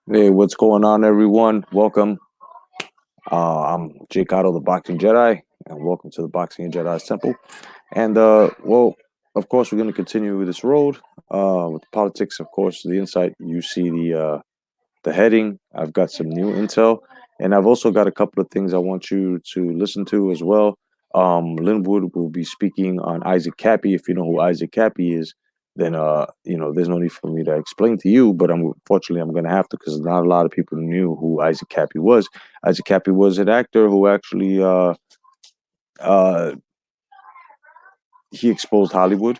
Hey, what's going on, everyone? Welcome. I'm Jake Otto, the Boxing Jedi, and welcome to the Boxing and Jedi Temple. And of course, we're going to continue with this road with politics. Of course, the insight. You see the heading. I've got some new intel, and I've also got a couple of things I want you to listen to as well. Linwood will be speaking on Isaac Cappy. If you know who Isaac Cappy is, then there's no need for me to explain to you. But unfortunately, I'm going to have to because not a lot of people knew who Isaac Cappy was. Isaac Cappy was an actor who actually uh, he exposed Hollywood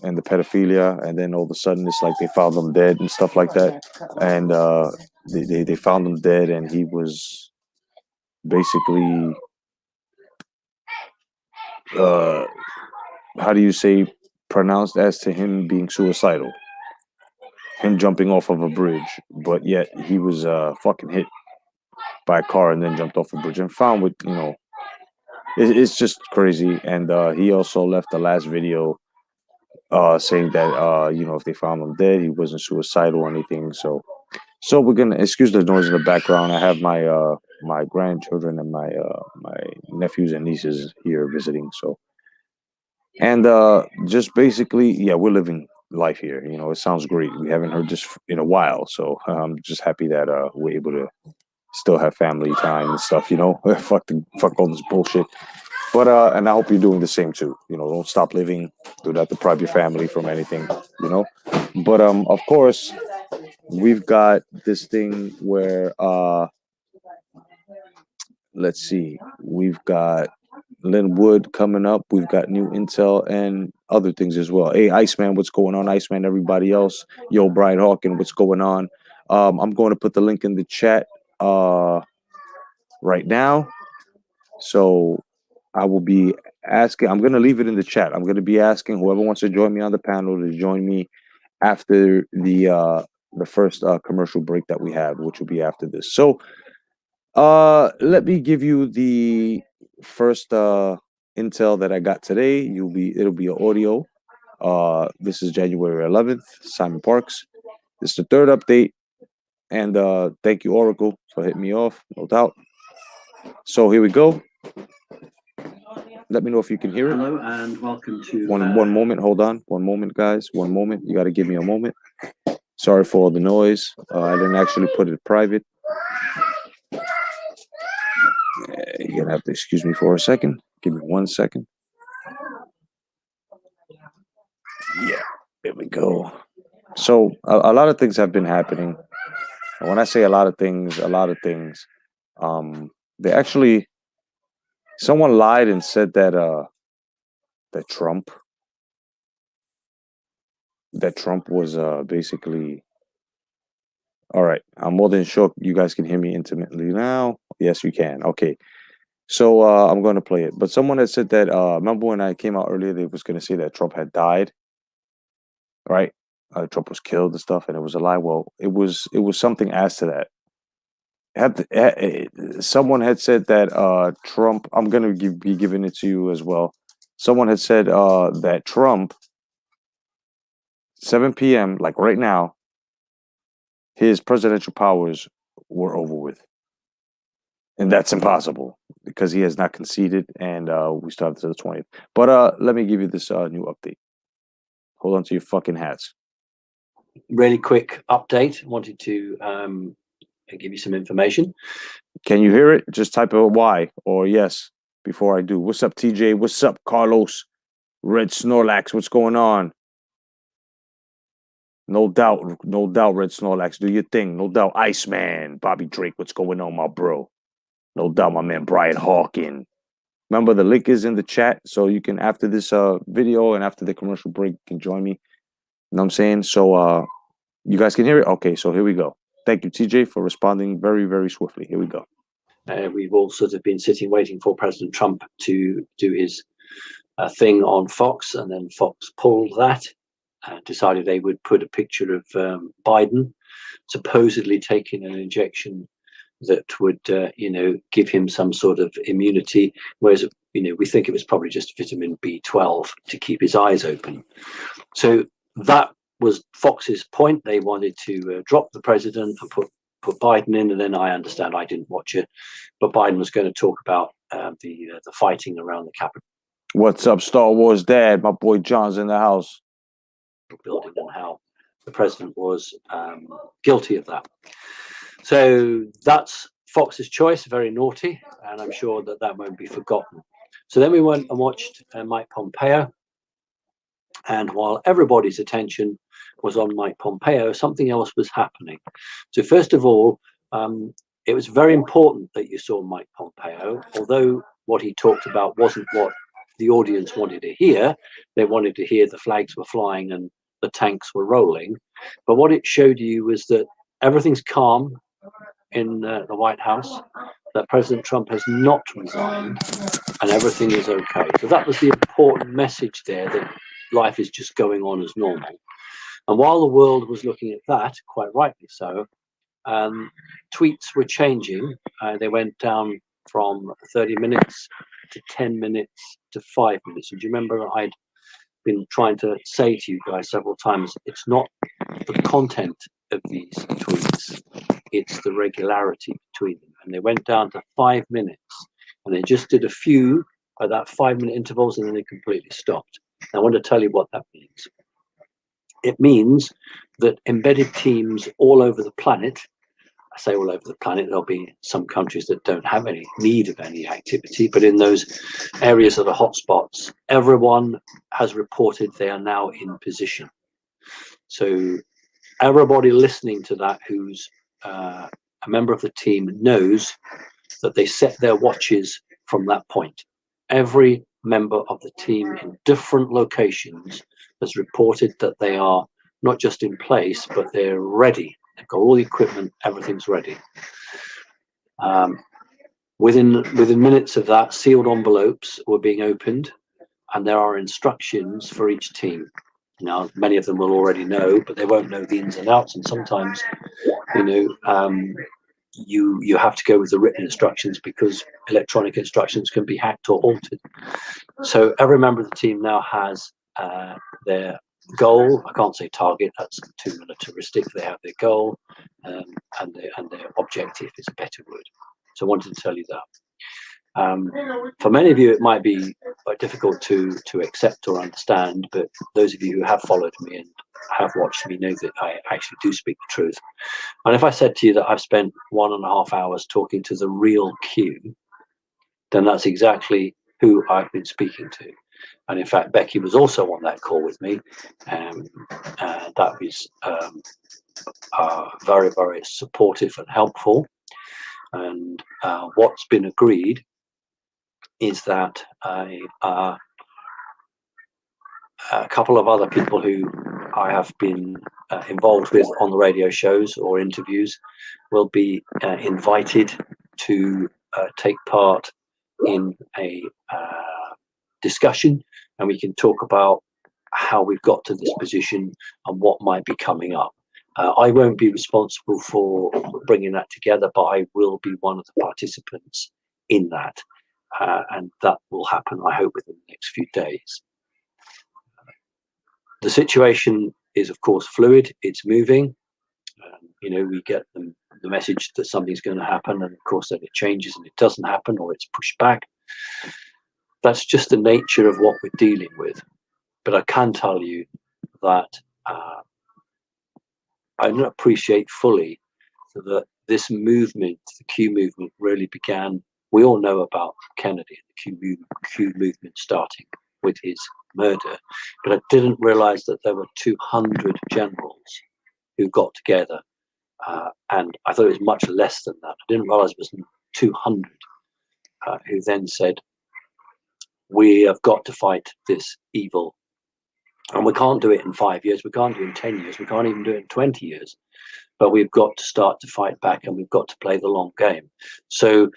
and the pedophilia, and then all of a sudden it's like they found him dead and stuff like that, and they found him dead, and he was basically uh, how do you say pronounced as to him being suicidal, him jumping off of a bridge, but yet he was fucking hit by a car and then jumped off a bridge and found with it's just crazy, and he also left the last video saying that if they found him dead, he wasn't suicidal or anything. So we're gonna excuse the noise in the background. I have my grandchildren and my nephews and nieces here visiting. So and just basically, yeah, we're living life here. It sounds great. We haven't heard this in a while, so I'm just happy that we're able to still have family time and stuff. Fuck all this bullshit. But and I hope you're doing the same too. Don't stop living. Do not deprive your family from anything. You know. But of course, we've got this thing where let's see, we've got Lynn Wood coming up. We've got new intel and other things as well. Hey, Iceman, what's going on? Iceman, everybody else. Yo, Brian Hawkin, what's going on? I'm going to put the link in the chat right now. So I will be asking. I'm going to leave it in the chat. I'm going to be asking whoever wants to join me on the panel to join me after the first commercial break that we have, which will be after this. So let me give you the first intel that I got today. It'll be an audio. This is January 11th, Simon Parks. This is the third update. And thank you, Oracle, for hitting me off, no doubt. So here we go. Let me know if you can hear it. Hello and welcome to one moment. Hold on. One moment, guys. One moment. You got to give me a moment. Sorry for all the noise. I didn't actually put it private. You're gonna have to excuse me for a second. Give me 1 second. Yeah, there we go. So a lot of things have been happening. And when I say a lot of things, they actually someone lied and said that Trump was basically all right. I'm more than sure you guys can hear me intimately now. Yes, you can. Okay. So I'm going to play it. But someone had said that remember when I came out earlier, they was going to say that Trump had died, right? Trump was killed and stuff, and it was a lie. Well, it was something as to that. Someone had said that Trump. I'm going to be giving it to you as well. Someone had said that Trump, 7 p.m. like right now, his presidential powers were over with, and that's impossible because he has not conceded, and we started to the 20th. But let me give you this new update. Hold on to your fucking hats. really quick update. Wanted to give you some information. Can you hear it? Just type a Y or yes before I do. What's up, TJ? What's up, Carlos? Red Snorlax, what's going on? No doubt, Red Snorlax. Do your thing. No doubt, Iceman, Bobby Drake, what's going on, my bro? No doubt, my man, Brian Hawkin. Remember, the link is in the chat, so you can, after this video and after the commercial break, you can join me. You know what I'm saying? So you guys can hear it? Okay, so here we go. Thank you, TJ, for responding very, very swiftly. Here we go. We've all sort of been sitting waiting for President Trump to do his thing on Fox, and then Fox pulled that, decided they would put a picture of Biden supposedly taking an injection that would, give him some sort of immunity, whereas, we think it was probably just vitamin B12 to keep his eyes open. So that was Fox's point. They wanted to drop the president and put Biden in, and then I understand, I didn't watch it, but Biden was going to talk about the fighting around the Capitol What's up, Star Wars Dad? My boy John's in the house. building and how the president was guilty of that. So that's Fox's choice, very naughty, and I'm sure that that won't be forgotten. So then we went and watched Mike Pompeo, and while everybody's attention was on Mike Pompeo, something else was happening. So first of all, it was very important that you saw Mike Pompeo, although what he talked about wasn't what the audience wanted to hear. They wanted to hear the flags were flying and the tanks were rolling. But what it showed you was that everything's calm in the White House, that President Trump has not resigned, and everything is okay. So that was the important message there, that life is just going on as normal. And while the world was looking at that, quite rightly so, tweets were changing. They went down from 30 minutes to 10 minutes to 5 minutes. And do you remember I'd been trying to say to you guys several times, it's not the content of these tweets, it's the regularity between them. And they went down to 5 minutes, and they just did a few at that 5 minute intervals, and then they completely stopped. I want to tell you what that means. It means that embedded teams all over the planet, I say all over the planet, there'll be some countries that don't have any need of any activity, but in those areas that are hotspots, everyone has reported they are now in position. So everybody listening to that who's a member of the team knows that they set their watches from that point. Every member of the team in different locations has reported that they are not just in place, but they're ready. They've got all the equipment, everything's ready. Within minutes of that, sealed envelopes were being opened, and there are instructions for each team. Now, many of them will already know, but they won't know the ins and outs. And sometimes, you have to go with the written instructions, because electronic instructions can be hacked or altered. So every member of the team now has their goal. I can't say target, that's too militaristic. They have their goal, and their objective is a better word. So I wanted to tell you that. For many of you, it might be difficult to accept or understand, but those of you who have followed me and have watched me know that I actually do speak the truth. And if I said to you that I've spent 1.5 hours talking to the real Q, then that's exactly who I've been speaking to. And in fact, Becky was also on that call with me. That was very, very supportive and helpful. And what's been agreed is that a couple of other people who I have been involved with on the radio shows or interviews will be invited to take part in a discussion, and we can talk about how we've got to this position and what might be coming up. I won't be responsible for bringing that together, but I will be one of the participants in that, and that will happen, I hope, within the next few days. The situation is, of course, fluid. It's moving. We get the message that something's going to happen, and of course then it changes and it doesn't happen, or it's pushed back. That's just the nature of what we're dealing with. But I can tell you that I don't appreciate fully that this movement, the Q movement, really began. We all know about Kennedy, the Q movement starting with his murder, but I didn't realize that there were 200 generals who got together, and I thought it was much less than that. I didn't realize it was 200 who then said, we have got to fight this evil, and we can't do it in 5 years, we can't do it in 10 years, we can't even do it in 20 years, but we've got to start to fight back, and we've got to play the long game. So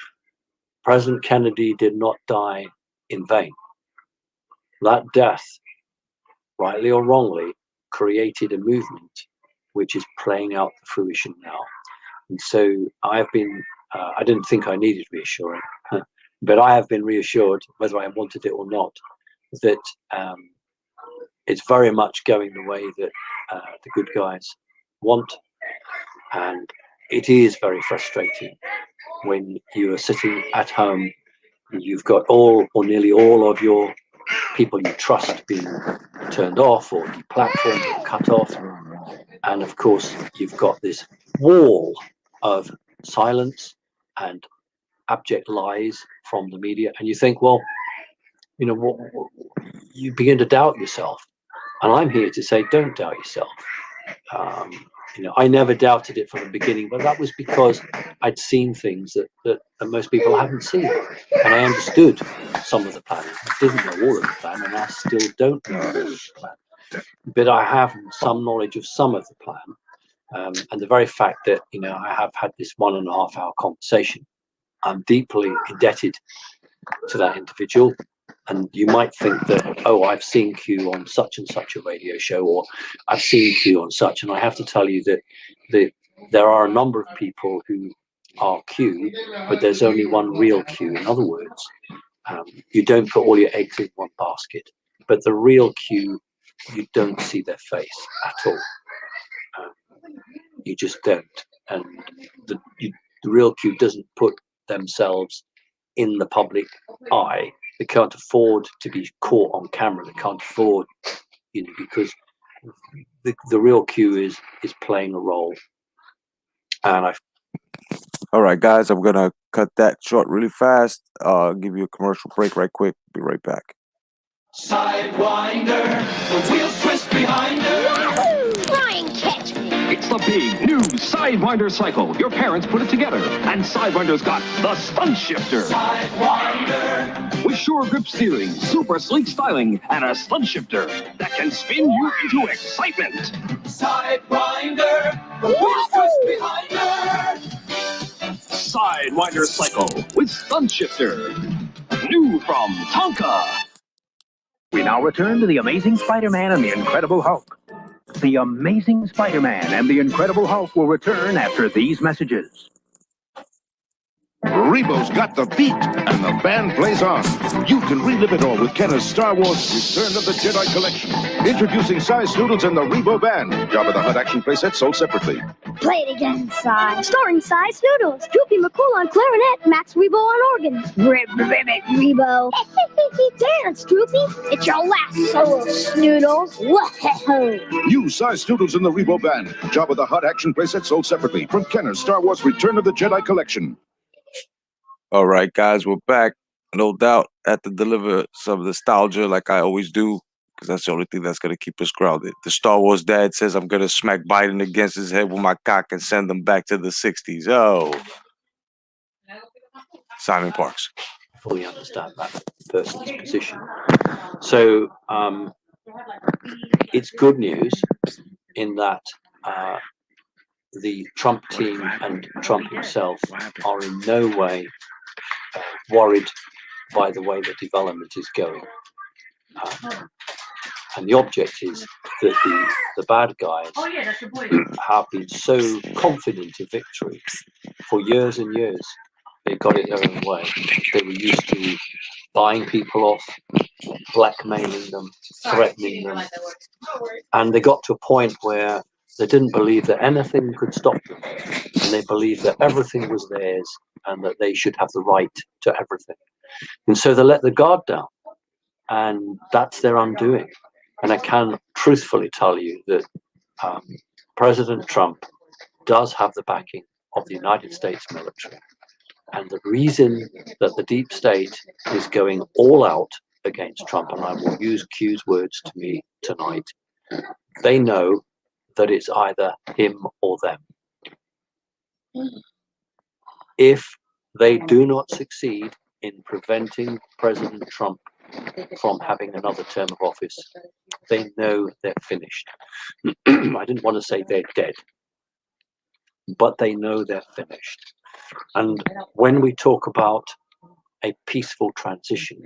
President Kennedy did not die in vain. That death, rightly or wrongly, created a movement which is playing out the fruition now. And so I've been, I didn't think I needed reassuring, but I have been reassured, whether I wanted it or not, that it's very much going the way that the good guys want, and it is very frustrating when you are sitting at home and you've got all or nearly all of your people you trust being turned off or deplatformed or cut off, and of course you've got this wall of silence and abject lies from the media, and you think, well, you know what, you begin to doubt yourself. And I'm here to say, don't doubt yourself. You know, I never doubted it from the beginning, but that was because I'd seen things that most people haven't seen, and I understood some of the plan. I didn't know all of the plan, and I still don't know all of the plan, but I have some knowledge of some of the plan. And the very fact that, you know, I have had this 1.5 hour conversation, I'm deeply indebted to that individual. And you might think that, oh, I've seen Q on such and such a radio show, or I've seen Q on such. And I have to tell you that there are a number of people who are Q, but there's only one real Q. In other words, you don't put all your eggs in one basket. But the real Q, you don't see their face at all. You just don't. And the real Q doesn't put themselves in the public eye. They can't afford to be caught on camera. They can't afford, you know, because the real Q is playing a role. And All right, guys, I'm gonna cut that short really fast. Give you a commercial break right quick. Be right back. Sidewinder, the wheels twist behind her. Yahoo! Try and catch me. It's the big new Sidewinder cycle. Your parents put it together, and Sidewinder's got the stunt shifter. Sidewinder. With sure grip steering, super sleek styling, and a stunt shifter that can spin you into excitement. Sidewinder, the wheels twist behind her. Sidewinder cycle with stunt shifter. New from Tonka. We now return to The Amazing Spider-Man and the Incredible Hulk. The Amazing Spider-Man and the Incredible Hulk will return after these messages. Rebo's got the beat, and the band plays on. You can relive it all with Kenner's Star Wars Return of the Jedi Collection. Introducing Size Noodles and the Rebo Band. Jabba the Hutt action playset sold separately. Play it again, Cy. Starring Size Noodles, Droopy McCool on clarinet, Max Rebo on organ. Ribbit Rebo. Dance, Droopy. It's your last solo, Snoodles. Whoa. New Size Noodles and the Rebo Band. Jabba the Hutt action playset sold separately from Kenner's Star Wars Return of the Jedi Collection. All right, guys, we're back. No doubt, I had to deliver some nostalgia like I always do, because that's the only thing that's going to keep us grounded. The Star Wars dad says I'm going to smack Biden against his head with my cock and send him back to the 60s. Oh. Simon Parks. fully understand that person's position. So it's good news in that the Trump team and Trump himself are in no way worried by the way the development is going. And the object is that the bad guys have been so confident of victory for years and years. They got it their own way. They were used to buying people off, blackmailing them, threatening them. And they got to a point where they didn't believe that anything could stop them. And they believed that everything was theirs and that they should have the right to everything. And so they let the guard down. And that's their undoing. And I can truthfully tell you that President Trump does have the backing of the United States military. And the reason that the deep state is going all out against Trump, and I will use Q's words to me tonight, they know that it's either him or them. If they do not succeed in preventing President Trump from having another term of office, they know they're finished. I didn't want to say they're dead, but they know they're finished. And when we talk about a peaceful transition,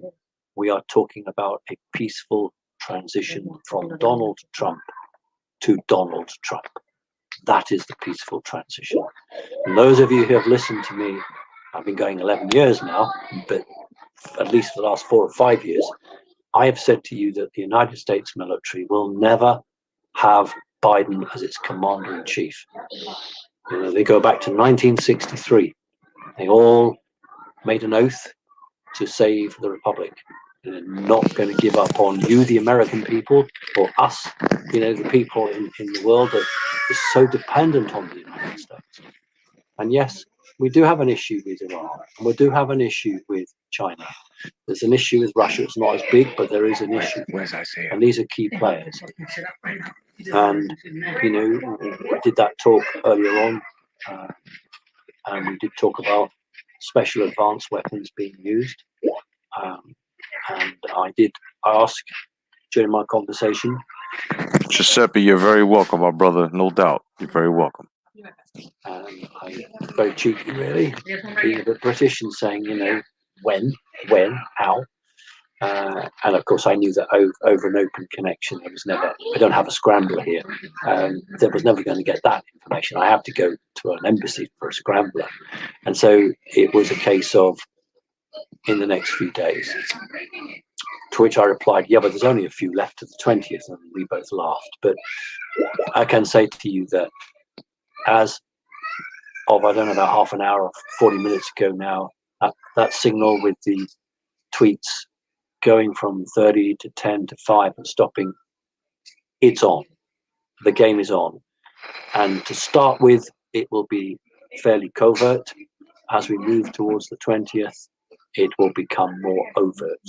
we are talking about a peaceful transition from Donald Trump to Donald Trump. That is the peaceful transition. And those of you who have listened to me, I've been going 11 years now, but at least for the last 4 or 5 years, I have said to you that the United States military will never have Biden as its commander-in-chief. You know, they go back to 1963. They all made an oath to save the republic. And they're not going to give up on you, the American people, or us, you know, the people in the world that is so dependent on the United States. And yes, we do have an issue with Iran, and we do have an issue with China. There's an issue with Russia. It's not as big, but there is an issue. And these are key players. And, you know, we did that talk earlier on, and we did talk about special advanced weapons being used. And I did ask during my conversation. Giuseppe, you're very welcome, my brother. No doubt. You're very welcome. And I very cheeky, really, being a bit British and saying, you know, when, how. And of course, I knew that over an open connection, there was never, I don't have a scrambler here. There was never going to get that information. I have to go to an embassy for a scrambler. And so it was a case of, in the next few days. To which I replied, yeah, but there's only a few left to the 20th. And we both laughed. But I can say to you that as of, I don't know, about half an hour or 40 minutes ago now, that signal with the tweets going from 30 to 10 to 5 and stopping, it's on. The game is on. And to start with, it will be fairly covert. As we move towards the 20th, it will become more overt.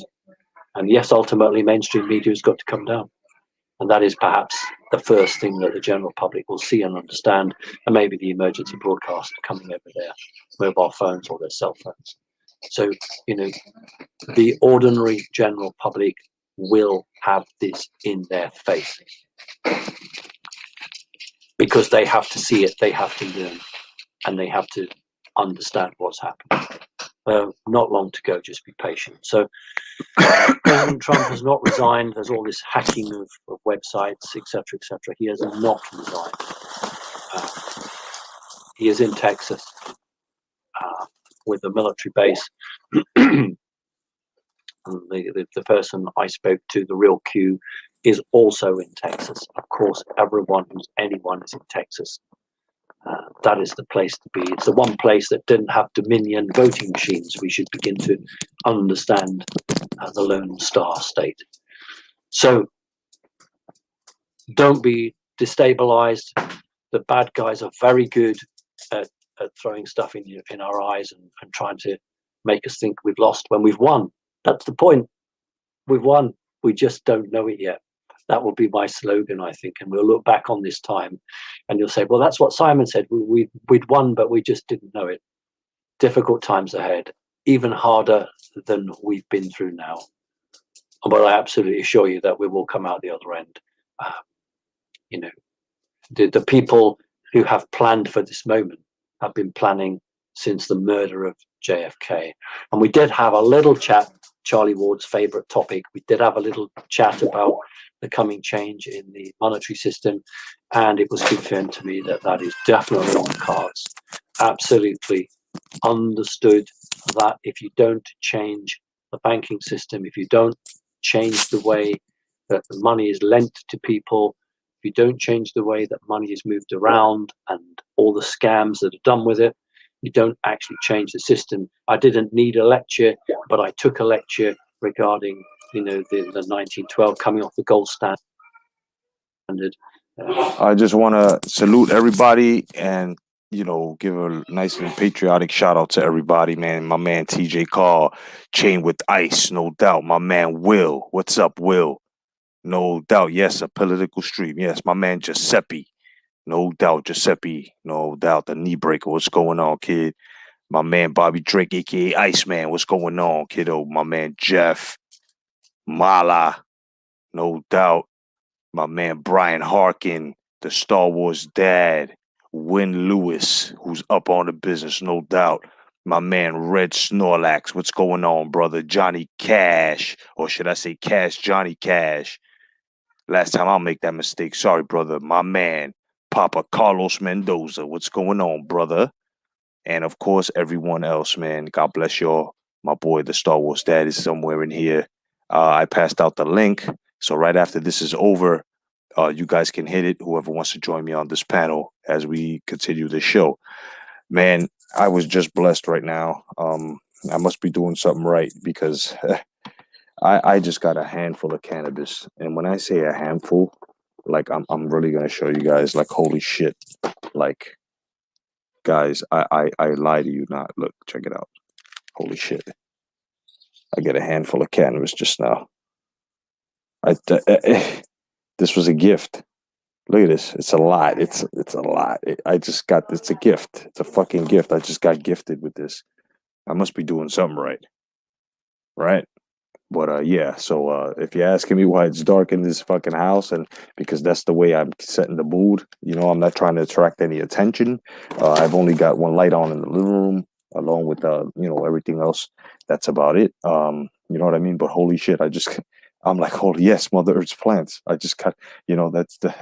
And yes, ultimately, mainstream media has got to come down. And that is perhaps the first thing that the general public will see and understand, and maybe the emergency broadcast coming over their mobile phones or their cell phones. So, you know, the ordinary general public will have this in their face. Because they have to see it, they have to learn, and they have to understand what's happening. Not long to go, just be patient. So President Trump has not resigned. There's all this hacking of websites, etc., etc. He has not resigned. He is in Texas with a military base. The person I spoke to, the real Q, is also in Texas. Of course, anyone is in Texas. That is the place to be. It's the one place that didn't have Dominion voting machines. We should begin to understand the Lone Star State. So don't be destabilized. The bad guys are very good at throwing stuff in our eyes and trying to make us think we've lost when we've won. That's the point. We've won. We just don't know it yet. That will be my slogan, I think, and we'll look back on this time and you'll say, well, that's what Simon said. We'd won, but we just didn't know it. Difficult times ahead, even harder than we've been through now. But I absolutely assure you that we will come out the other end. You know, the people who have planned for this moment have been planning since the murder of JFK. And we did have a little chat, Charlie Ward's favorite topic. We did have a little chat about the coming change in the monetary system, and it was confirmed to me that that is definitely on the cards. Absolutely understood that if you don't change the banking system, if you don't change the way that the money is lent to people, if you don't change the way that money is moved around and all the scams that are done with it, you don't actually change the system. I didn't need a lecture, but I took a lecture regarding, you know, the 1912 coming off the gold standard. I just want to salute everybody and, you know, give a nice and patriotic shout out to everybody, man. My man TJ Carr, Chain with Ice, no doubt. My man Will, what's up, Will? No doubt, yes, a political stream. Yes, my man Giuseppe, no doubt, Giuseppe, no doubt. The knee breaker, what's going on, kid? My man Bobby Drake, aka Iceman, what's going on, kiddo? My man Jeff, Mala, no doubt. My man Brian Harkin, the Star Wars dad. Win Lewis, who's up on the business, no doubt. My man Red Snorlax, what's going on, brother? Johnny Cash, or should I say Cash Johnny Cash? Last time I'll make that mistake. Sorry, brother. My man Papa Carlos Mendoza, what's going on, brother? And of course, everyone else, man. God bless y'all. My boy, the Star Wars dad, is somewhere in here. I passed out the link. So right after this is over, you guys can hit it. Whoever wants to join me on this panel as we continue the show. Man, I was just blessed right now. I must be doing something right because I just got a handful of cannabis. And when I say a handful, like I'm really gonna show you guys, like, holy shit. Like, guys, I lie to you not. Look, check it out. Holy shit. I get a handful of cannabis just now. This was a gift. Look at this. It's a lot. It's a lot. I just got, it's a gift. It's a fucking gift. I just got gifted with this. I must be doing something right. Right? But yeah, so if you're asking me why it's dark in this fucking house, and because that's the way I'm setting the mood, you know, I'm not trying to attract any attention. I've only got one light on in the living room, along with you know, everything else. That's about it. You know what I mean? But holy shit, I'm like, holy yes, Mother Earth's plants. I just got, you know, that's the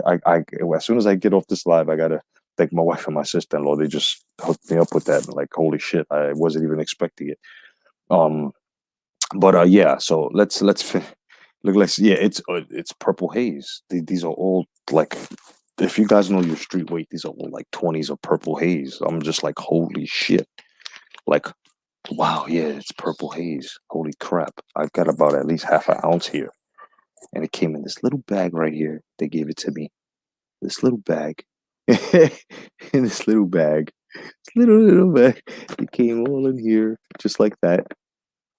as soon as I get off this live, I gotta thank my wife and my sister-in-law. They just hooked me up with that. Like, holy shit, I wasn't even expecting it. But yeah, so let's look. Yeah, it's purple haze. These are all like, if you guys know your street weight, these are all like 20s of purple haze. I'm just like, holy shit, like, wow, yeah, it's purple haze. Holy crap, I've got about at least half an ounce here, and it came in this little bag right here. They gave it to me, this little bag, in this little bag, little bag. It came all in here just like that.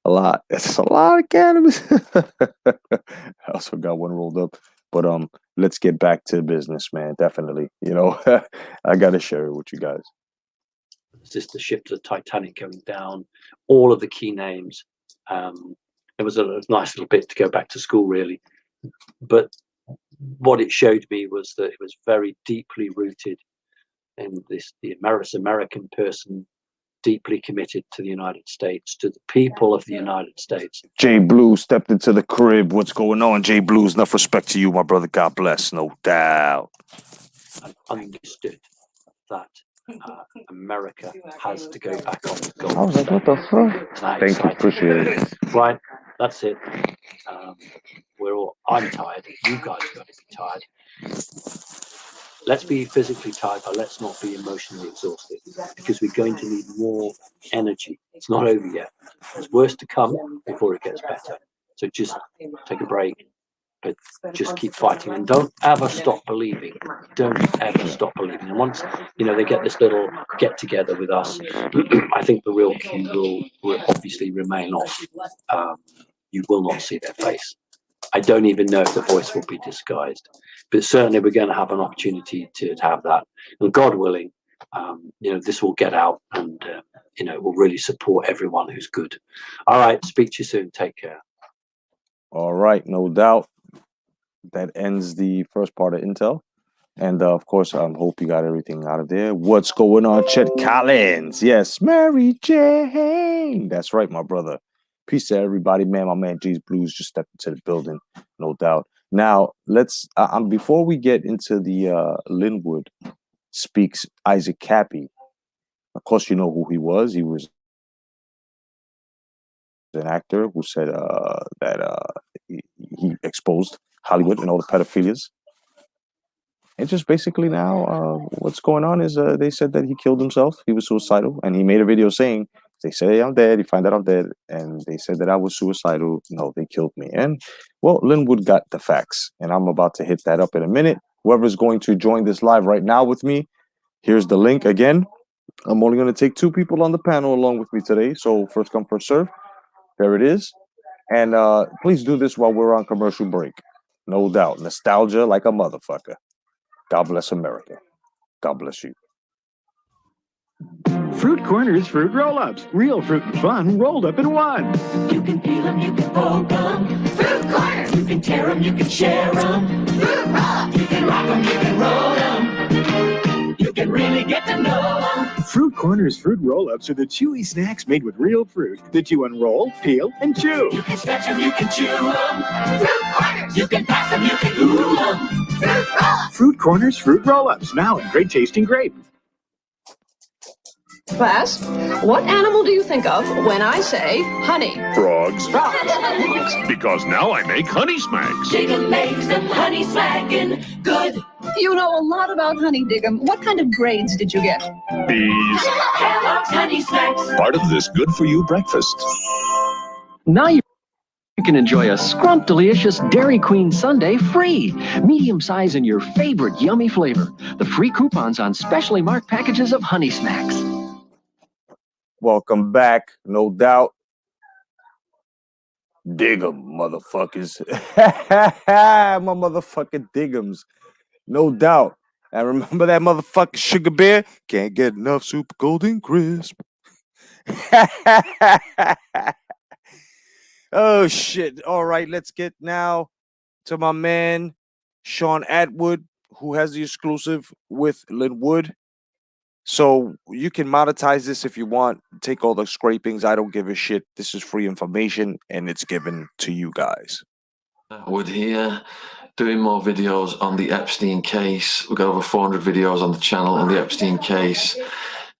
A lot. It's a lot of cannabis. I also got one rolled up. But let's get back to business, man. Definitely. You know, I gotta share it with you guys. It's just the ship to the Titanic going down, all of the key names. It was a nice little bit to go back to school, really. But what it showed me was that it was very deeply rooted in the American person, deeply committed to the United States, to the people of the United States. Jay Blue stepped into the crib. What's going on, Jay Blues? Enough respect to you, my brother. God bless, no doubt. And understood that America has to go back on the gold. I was like, what the fuck? Thank you, appreciate it. Right, that's it. I'm tired. You guys are going to be tired. Let's be physically tired, but let's not be emotionally exhausted, because we're going to need more energy. It's not over yet. There's worse to come before it gets better. So just take a break, but just keep fighting, and don't ever stop believing. Don't ever stop believing. And once, you know, they get this little get together with us, I think the real key will obviously remain off. You will not see their face. I don't even know if the voice will be disguised, but certainly we're going to have an opportunity to have that. And God willing, you know, this will get out, and you know, it will really support everyone who's good. All right, speak to you soon. Take care. All right, no doubt. That ends the first part of Intel. And of course, I hope you got everything out of there. What's going on, Chet Collins? Yes, Mary Jane. That's right, my brother. Peace to everybody, man. My man G's Blues just stepped into the building, no doubt. Now, let's before we get into the Linwood Speaks Isaac Kappy. Of course, you know who he was. He was an actor who said that he exposed Hollywood and all the pedophilias. And just basically now, what's going on is they said that he killed himself. He was suicidal, and he made a video saying, they say I'm dead. You find out I'm dead, and they said that I was suicidal. No, they killed me. And well, Linwood got the facts, and I'm about to hit that up in a minute. Whoever's going to join this live right now with me, here's the link again. I'm only going to take 2 people on the panel along with me today, so first come, first serve. There it is. And please do this while we're on commercial break. No doubt. Nostalgia like a motherfucker. God bless America. God bless you. Fruit Corners Fruit Roll-Ups. Real fruit and fun rolled up in one. You can peel them, you can poke them. Fruit Corners! You can tear them, you can share them. Fruit Roll-Ups! You can rock them, you can roll them. You can really get to know them. Fruit Corners Fruit Roll-Ups are the chewy snacks made with real fruit that you unroll, peel, and chew. You can stretch them, you can chew them. Fruit Corners! You can pass them, you can ooh them. Fruit Roll-Ups! Fruit Corners Fruit Roll-Ups, now in great tasting grape. Class, what animal do you think of when I say honey? Frogs. Frogs. Because now I make honey smacks. Diggum makes them honey smacking good. You know a lot about honey, Diggum. What kind of grades did you get? Bees. Kellogg's Honey Smacks. Part of this good-for-you breakfast. Now you can enjoy a scrumptious Dairy Queen sundae free. Medium size in your favorite yummy flavor. The free coupons on specially marked packages of Honey Smacks. Welcome back, no doubt. Dig 'em, motherfuckers. My motherfucking dig'ems. No doubt. And remember that motherfucking Sugar Bear? Can't get enough Super Golden Crisp. Oh, shit. All right, let's get now to my man, Sean Atwood, who has the exclusive with Linwood. So you can monetize this if you want. Take all the scrapings. I don't give a shit. This is free information, and it's given to you guys. Atwood here, doing more videos on the Epstein case. We've got over 400 videos on the channel on the Epstein case.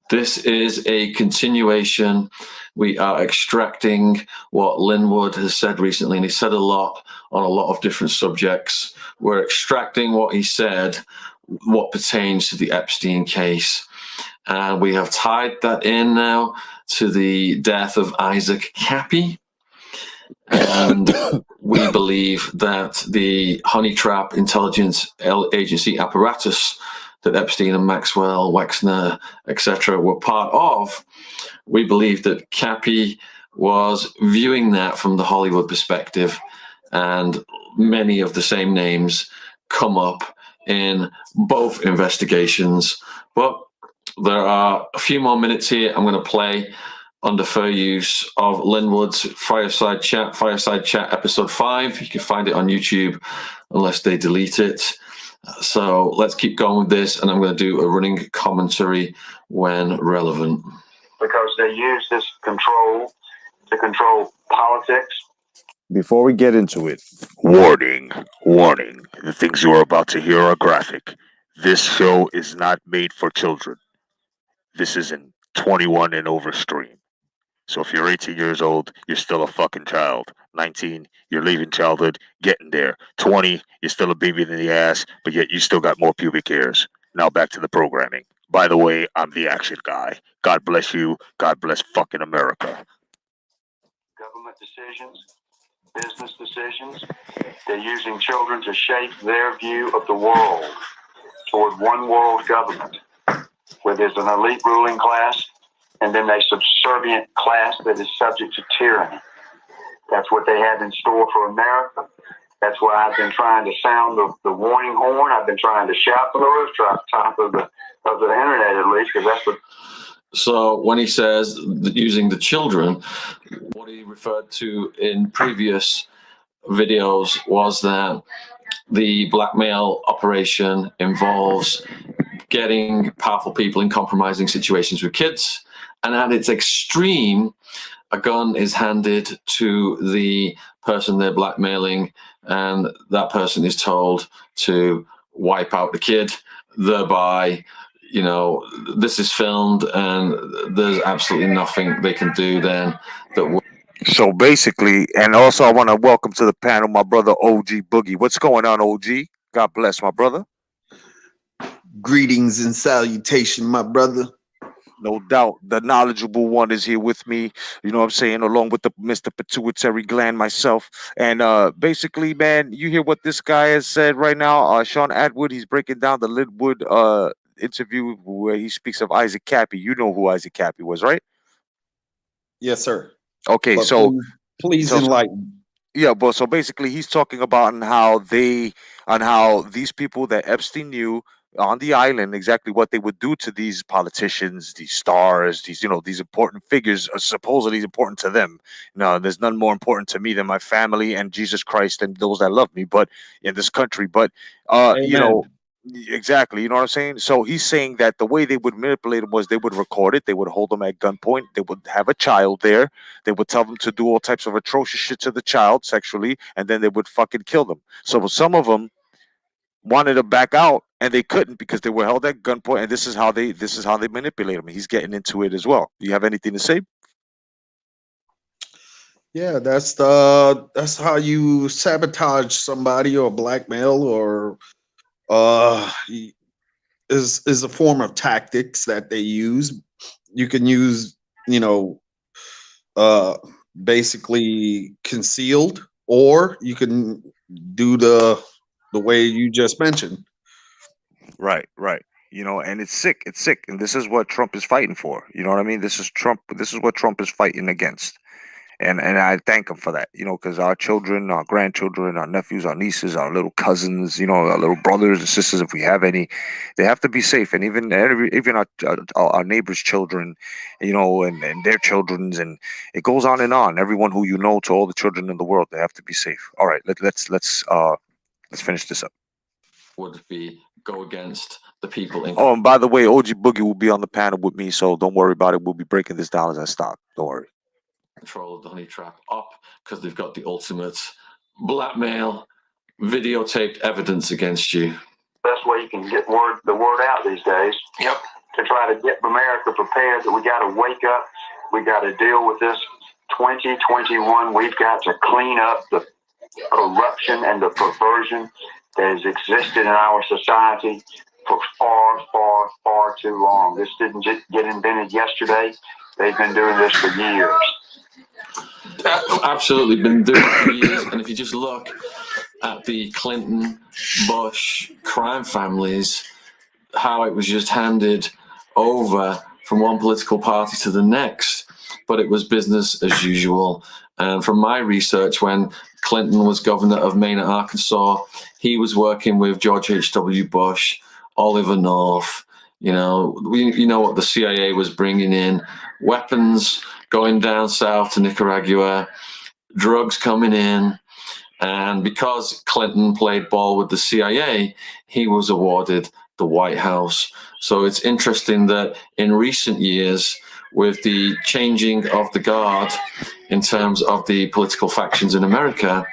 This is a continuation. We are extracting what Linwood has said recently, and he said a lot on a lot of different subjects. We're extracting what he said, what pertains to the Epstein case. And we have tied that in now to the death of Isaac Kappy. And we believe that the honey trap intelligence agency apparatus that Epstein and Maxwell, Wexner, etc. were part of, we believe that Kappy was viewing that from the Hollywood perspective, and many of the same names come up in both investigations. But there are a few more minutes here I'm going to play under fair use of Linwood's Fireside Chat episode 5. You can find it on YouTube unless they delete it. So let's keep going with this, and I'm going to do a running commentary when relevant. Because they use this control to control politics. Before we get into it, warning, warning. The things you are about to hear are graphic. This show is not made for children. This is in 21 and over stream. So if you're 18 years old, you're still a fucking child. 19, you're leaving childhood, getting there. 20, you're still a baby in the ass, but yet you still got more pubic hairs. Now back to the programming. By the way, I'm the action guy. God bless you. God bless fucking America. Government decisions, business decisions, they're using children to shape their view of the world toward one world government, where there's an elite ruling class and then a subservient class that is subject to tyranny. That's what they have in store for America. That's why I've been trying to sound the warning horn. I've been trying to shout from the rooftop top of the internet, at least, because that's what. So when he says using the children, what he referred to in previous videos was that the blackmail operation involves getting powerful people in compromising situations with kids. And at its extreme, a gun is handed to the person they're blackmailing, and that person is told to wipe out the kid, thereby, you know, this is filmed and there's absolutely nothing they can do then that So basically, and also I want to welcome to the panel my brother OG Boogie. What's going on, OG? God bless, my brother. Greetings and salutation, my brother. No doubt. The knowledgeable one is here with me, you know what I'm saying, along with the Mr. Pituitary Gland, myself. And basically, man, you hear what this guy has said right now. Sean Atwood, he's breaking down the Linwood interview where he speaks of Isaac Kappy. You know who Isaac Kappy was, right? Yes, sir. Okay, But so please enlighten. Yeah, but so basically he's talking about how these people that Epstein knew on the island, exactly what they would do to these politicians, these stars, these important figures are supposedly important to them. No, there's none more important to me than my family and Jesus Christ and those that love me, but in this country. But exactly, you know what I'm saying? So he's saying that the way they would manipulate them was they would record it, they would hold them at gunpoint, they would have a child there, they would tell them to do all types of atrocious shit to the child sexually, and then they would fucking kill them. So some of them wanted to back out and they couldn't because they were held at gunpoint, and this is how they manipulate him. He's getting into it as well. Do you have anything to say? Yeah, that's how you sabotage somebody or blackmail or is a form of tactics that they use. You can use, basically concealed, or you can do the way you just mentioned. Right. And it's sick. And this is what Trump is fighting for. You know what I mean? This is what Trump is fighting against. And I thank him for that, because our children, our grandchildren, our nephews, our nieces, our little cousins, our little brothers and sisters, if we have any, they have to be safe. And even our neighbors' children, and their children's, and it goes on and on. Everyone who to all the children in the world, they have to be safe. All right, let's finish this up. Would be go against the people in. Oh, and by the way, OG Boogie will be on the panel with me, so don't worry about it. We'll be breaking this down as I stop. Don't worry. Control of the honey trap up because they've got the ultimate blackmail, videotaped evidence against you. Best way you can get the word out these days. Yep. To try to get America prepared that we got to wake up, we got to deal with this 2021. We've got to clean up the corruption and the perversion that has existed in our society for far, far, far too long. This didn't just get invented yesterday. They've been doing this for years. Absolutely been doing it for years. And if you just look at the Clinton, Bush crime families, how it was just handed over from one political party to the next, but it was business as usual. And from my research, when Clinton was governor of Maine, Arkansas, he was working with George H.W. Bush, Oliver North. You know what the CIA was bringing in, weapons going down south to Nicaragua, drugs coming in. And because Clinton played ball with the CIA, he was awarded the White House. So it's interesting that in recent years, with the changing of the guard in terms of the political factions in America,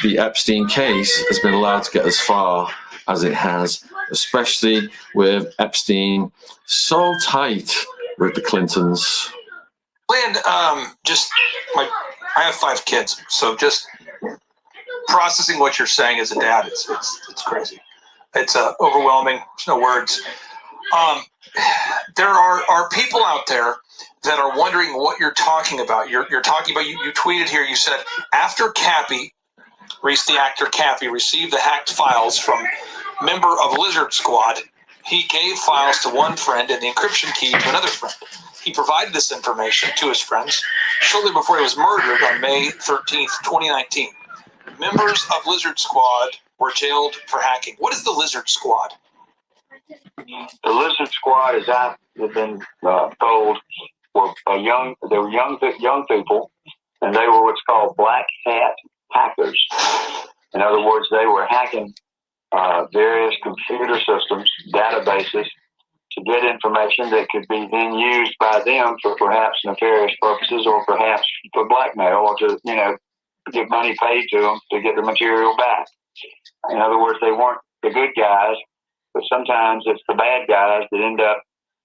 the Epstein case has been allowed to get as far as it has, especially with Epstein so tight with the Clintons. Lynn, I have 5 kids, so just processing what you're saying as a dad, it's crazy. It's overwhelming. There's no words. There are people out there that are wondering what you're talking about. You're talking about, you tweeted here, you said, after Cappy, the actor Cappy, received the hacked files from member of Lizard Squad, he gave files to one friend and the encryption key to another friend. He provided this information to his friends shortly before he was murdered on May 13th, 2019. Members of Lizard Squad were jailed for hacking. What is the Lizard Squad? The Lizard Squad, as I've been told, were young people, and they were what's called black hat hackers. In other words, they were hacking various computer systems, databases, to get information that could be then used by them for perhaps nefarious purposes, or perhaps for blackmail, or to get money paid to them to get the material back. In other words, they weren't the good guys, but sometimes it's the bad guys that end up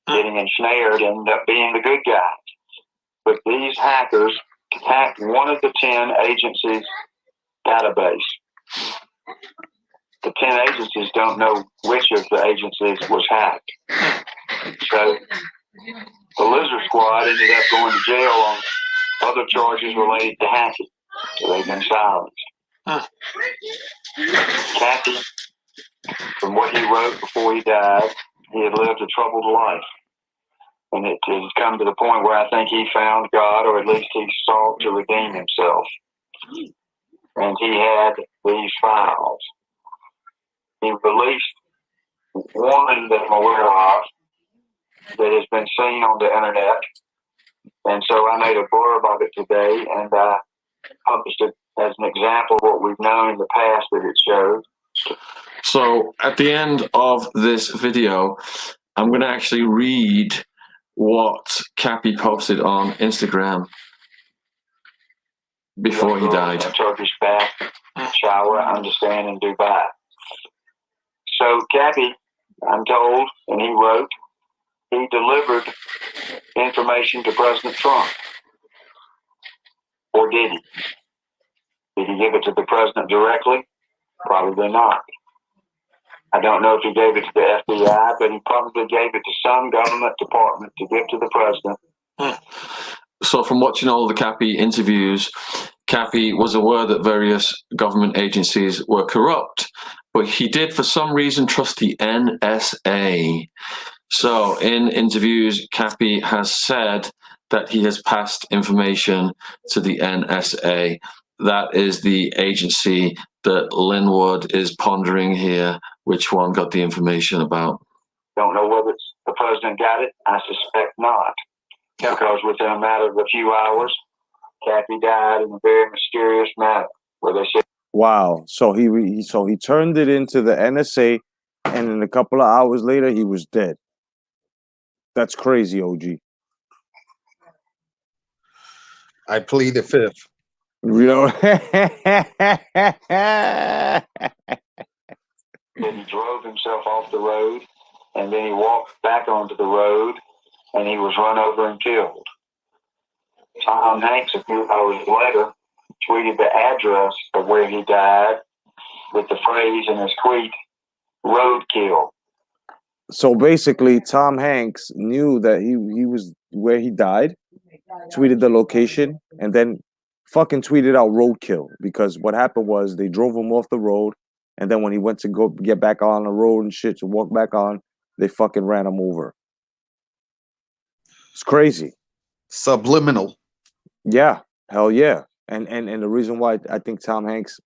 getting ensnared and end up being the good guys. But these hackers hacked one of the 10 agencies' database. The 10 agencies don't know which of the agencies was hacked. So the Lizard Squad ended up going to jail on other charges related to hacking. So they've been silenced. Cappy, from what he wrote before he died, he had lived a troubled life. And it has come to the point where I think he found God, or at least he sought to redeem himself. And he had these files. He released one that I'm aware of that has been seen on the internet. And so I made a blurb of it today, and I published it as an example of what we've known in the past that it showed. So at the end of this video, I'm going to actually read what Cappy posted on Instagram before he died. Turkish bath, shower, understand, and Dubai. So Cappy I'm told, and he wrote, he delivered information to President Trump. Or did he? Did he give it to the president directly? Probably not. I don't know if he gave it to the FBI, but he probably gave it to some government department to give to the president. So from watching all the Cappy interviews, Cappy was aware that various government agencies were corrupt, but he did for some reason trust the NSA. So in interviews, Cappy has said that he has passed information to the NSA. That is the agency that Linwood is pondering here, which one got the information about. Don't know whether the president got it. I suspect not. Yeah. Because within a matter of a few hours, Cappy died in a very mysterious manner, where they said, Wow. So he turned it into the NSA, and in a couple of hours later, he was dead. That's crazy, OG. I plead the fifth. You know? Then he drove himself off the road, and then he walked back onto the road, and he was run over and killed. Tom Hanks, a few hours later, tweeted the address of where he died with the phrase in his tweet, roadkill. So basically, Tom Hanks knew that he was where he died, tweeted the location, and then fucking tweeted out roadkill, because what happened was they drove him off the road, and then when he went to go get back on the road and shit to walk back on, they fucking ran him over. It's crazy. Subliminal. Yeah, hell yeah. And the reason why I think Tom Hanks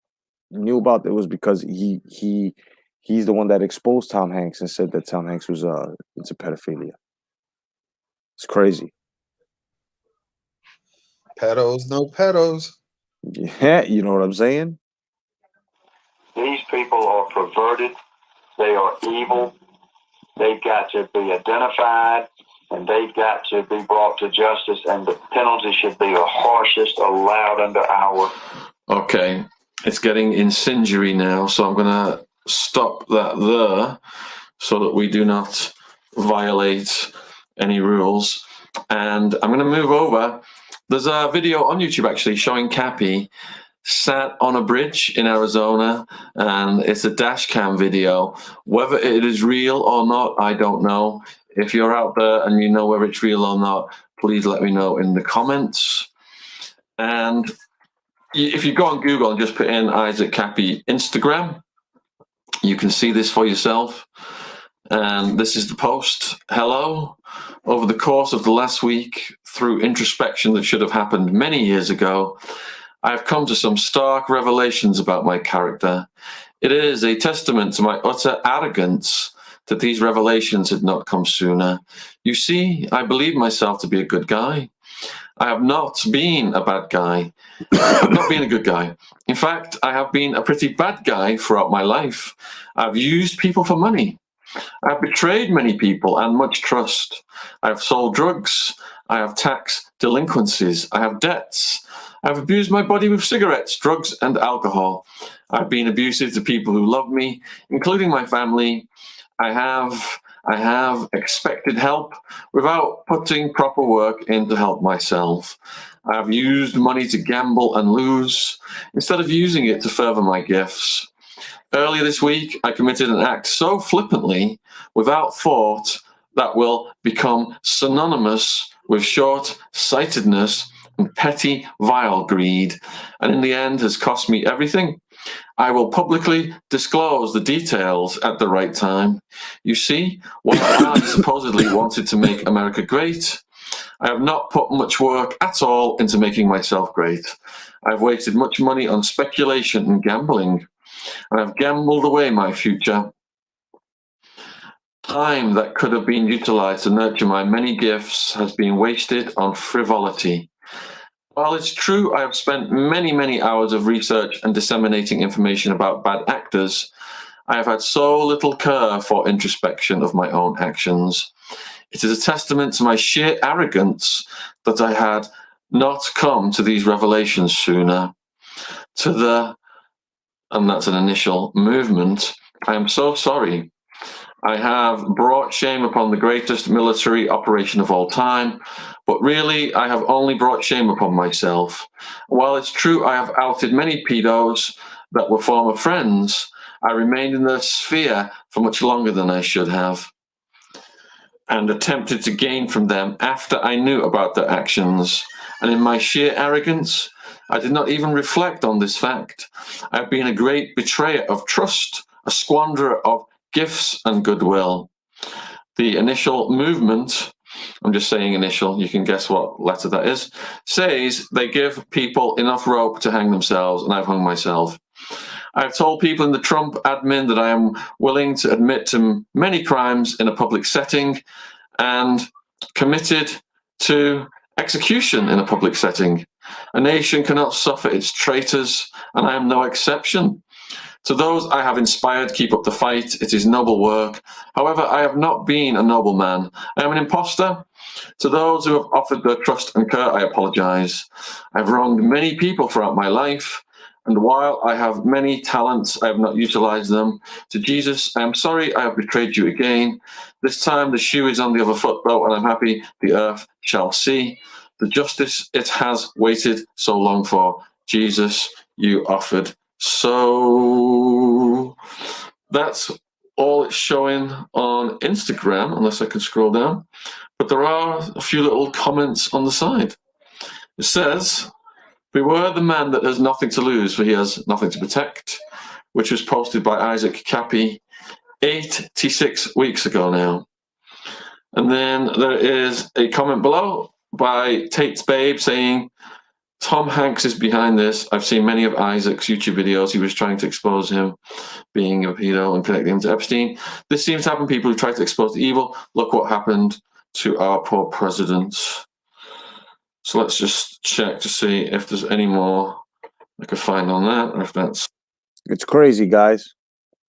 knew about it was because he's the one that exposed Tom Hanks and said that Tom Hanks was into pedophilia. It's crazy. Pedos, no pedos. Yeah, you know what I'm saying? These people are perverted. They are evil. They've got to be identified, and they've got to be brought to justice, and the penalty should be the harshest allowed under our... Okay, it's getting incendiary now, so I'm going to stop that there so that we do not violate any rules. And I'm going to move over. There's a video on YouTube actually showing Cappy sat on a bridge in Arizona, and it's a dash cam video. Whether it is real or not, I don't know. If you're out there and you know whether it's real or not, please let me know in the comments. And if you go on Google and just put in Isaac Cappy Instagram, you can see this for yourself. And this is the post. Hello. Over the course of the last week, through introspection that should have happened many years ago, I have come to some stark revelations about my character. It is a testament to my utter arrogance that these revelations had not come sooner. You see, I believe myself to be a good guy. I have not been a bad guy. I have not been a good guy. In fact, I have been a pretty bad guy throughout my life. I've used people for money. I've betrayed many people and much trust. I have sold drugs. I have tax delinquencies. I have debts. I've abused my body with cigarettes, drugs, and alcohol. I've been abusive to people who love me, including my family. I have expected help without putting proper work in to help myself. I have used money to gamble and lose instead of using it to further my gifts. Earlier this week, I committed an act so flippantly, without thought, that will become synonymous with short-sightedness and petty, vile greed, and in the end has cost me everything. I will publicly disclose the details at the right time. You see, while I supposedly wanted to make America great, I have not put much work at all into making myself great. I've wasted much money on speculation and gambling, and I've gambled away my future. Time that could have been utilized to nurture my many gifts has been wasted on frivolity. While it's true I have spent many, many hours of research and disseminating information about bad actors, I have had so little care for introspection of my own actions. It is a testament to my sheer arrogance that I had not come to these revelations sooner. And that's an initial movement. I am so sorry. I have brought shame upon the greatest military operation of all time, but really I have only brought shame upon myself. While it's true I have outed many pedos that were former friends, I remained in their sphere for much longer than I should have, and attempted to gain from them after I knew about their actions. And in my sheer arrogance, I did not even reflect on this fact. I have been a great betrayer of trust, a squanderer of gifts and goodwill. The initial movement, I'm just saying initial, you can guess what letter that is, says they give people enough rope to hang themselves, and I've hung myself. I've told people in the Trump admin that I am willing to admit to many crimes in a public setting and committed to execution in a public setting. A nation cannot suffer its traitors, and I am no exception. To those I have inspired, keep up the fight. It is noble work. However, I have not been a noble man. I am an imposter. To those who have offered their trust and care, I apologize. I have wronged many people throughout my life, and while I have many talents, I have not utilized them. To Jesus, I am sorry I have betrayed you again. This time the shoe is on the other foot, though, and I'm happy the earth shall see the justice it has waited so long for. Jesus, you offered. So that's all it's showing on Instagram, unless I can scroll down. But there are a few little comments on the side. It says, beware the man that has nothing to lose, for he has nothing to protect, which was posted by Isaac Cappy 86 weeks ago now. And then there is a comment below by Tate's Babe saying, Tom Hanks is behind this. I've seen many of Isaac's YouTube videos. He was trying to expose him being a pedo and connecting him to Epstein. This seems to happen to people who try to expose the evil. Look what happened to our poor president. So let's just check to see if there's any more I could find on that, or if that's... It's crazy, guys.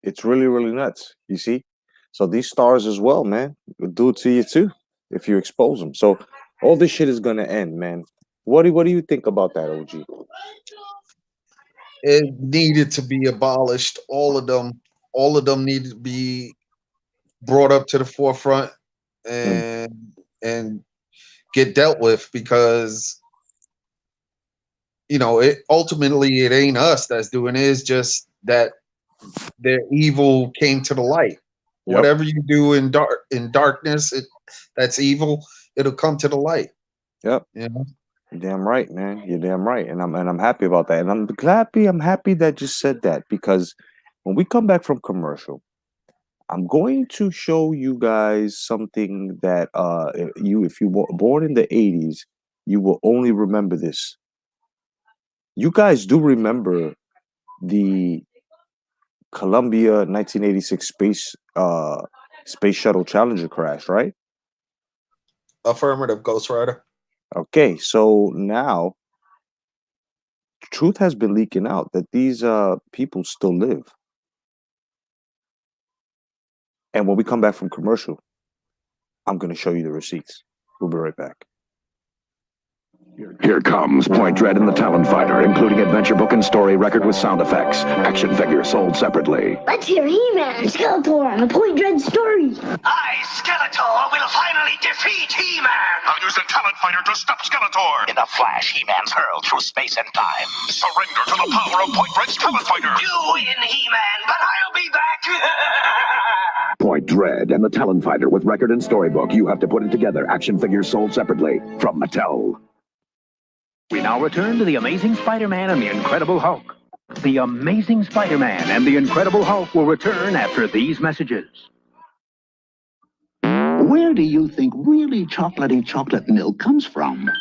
It's really, really nuts, you see? So these stars as well, man, will do it to you too if you expose them. So all this shit is going to end, man. What do you think about that, OG? It needed to be abolished. All of them needed to be brought up to the forefront and get dealt with, because it ultimately it ain't us that's doing it. It's just that their evil came to the light. Yep. Whatever you do in darkness, that's evil. It'll come to the light. Yep. You're damn right, man. You're damn right, and I'm happy about that, and I'm happy that you said that, because when we come back from commercial, I'm going to show you guys something that if you were born in the 80s, you will only remember this. You guys do remember the Columbia 1986 space shuttle Challenger crash, right? Affirmative, Ghost Rider. Okay, so now truth has been leaking out that these people still live. And when we come back from commercial, I'm going to show you the receipts. We'll be right back. Here comes Point Dread and the Talon Fighter, including adventure book and story record with sound effects. Action figures sold separately. Let's hear He-Man and Skeletor on the Point Dread story. I, Skeletor, will finally defeat He-Man! I'll use the Talon Fighter to stop Skeletor! In a flash, He-Man's hurled through space and time. Surrender to the power of Point Dread's Talon Fighter! You win, He-Man, but I'll be back! Point Dread and the Talon Fighter with record and storybook. You have to put it together. Action figures sold separately from Mattel. We now return to The Amazing Spider-Man and the Incredible Hulk. The Amazing Spider-Man and the Incredible Hulk will return after these messages. Where do you think really chocolatey chocolate milk comes from?